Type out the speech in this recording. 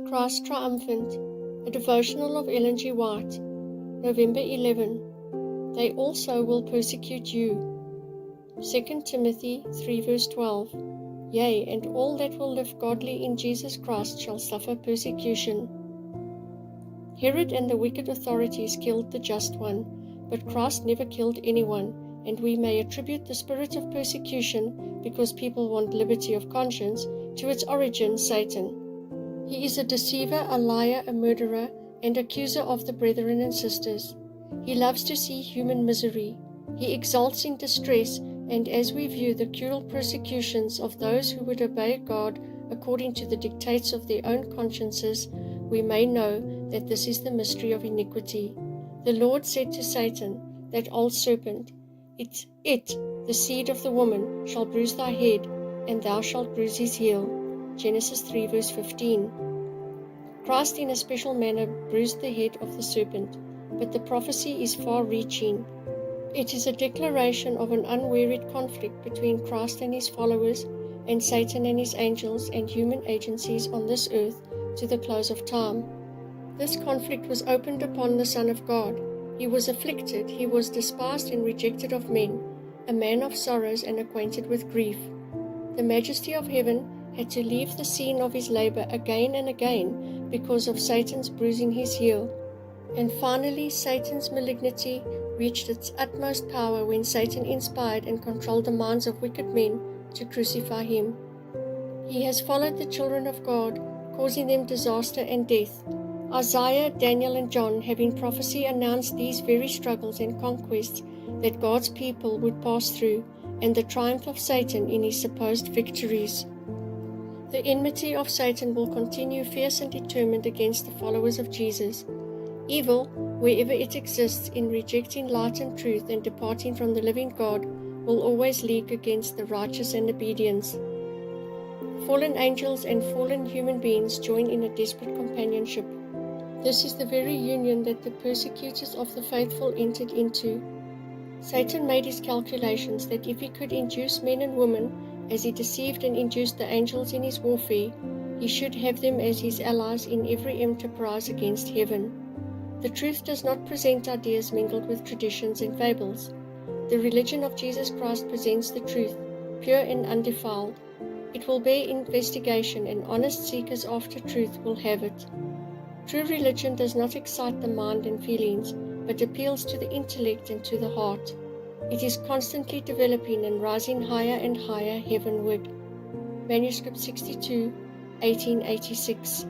Christ Triumphant, a devotional of Ellen G. White, November 11. They also will persecute you. 2 Timothy 3 verse 12. Yea, and all that will live godly in Jesus Christ shall suffer persecution. Herod and the wicked authorities killed the just one, but Christ never killed anyone, and we may attribute the spirit of persecution, because people want liberty of conscience, to its origin, Satan. He is a deceiver, a liar, a murderer, and accuser of the brethren and sisters. He loves to see human misery. He exults in distress, and as we view the cruel persecutions of those who would obey God according to the dictates of their own consciences, we may know that this is the mystery of iniquity. The Lord said to Satan, that old serpent, It, the seed of the woman, shall bruise thy head, and thou shalt bruise his heel. Genesis 3 verse 15. Christ in a special manner bruised the head of the serpent, but the prophecy is far-reaching. It is a declaration of an unwearied conflict between Christ and his followers, and Satan and his angels and human agencies on this earth to the close of time. This conflict was opened upon the Son of God. He was afflicted, he was despised and rejected of men, a man of sorrows and acquainted with grief. The majesty of heaven had to leave the scene of his labor again and again because of Satan's bruising his heel. And finally, Satan's malignity reached its utmost power when Satan inspired and controlled the minds of wicked men to crucify him. He has followed the children of God, causing them disaster and death. Isaiah, Daniel, and John have in prophecy announced these very struggles and conquests that God's people would pass through, and the triumph of Satan in his supposed victories. The enmity of Satan will continue fierce and determined against the followers of Jesus. Evil, wherever it exists in rejecting light and truth and departing from the living God, will always league against the righteous and obedience. Fallen angels and fallen human beings join in a desperate companionship. This is the very union that the persecutors of the faithful entered into. Satan made his calculations that if he could induce men and women, as he deceived and induced the angels in his warfare, he should have them as his allies in every enterprise against heaven. The truth does not present ideas mingled with traditions and fables. The religion of Jesus Christ presents the truth, pure and undefiled. It will bear investigation, and honest seekers after truth will have it. True religion does not excite the mind and feelings, but appeals to the intellect and to the heart. It is constantly developing and rising higher and higher heavenward. Manuscript 62, 1886.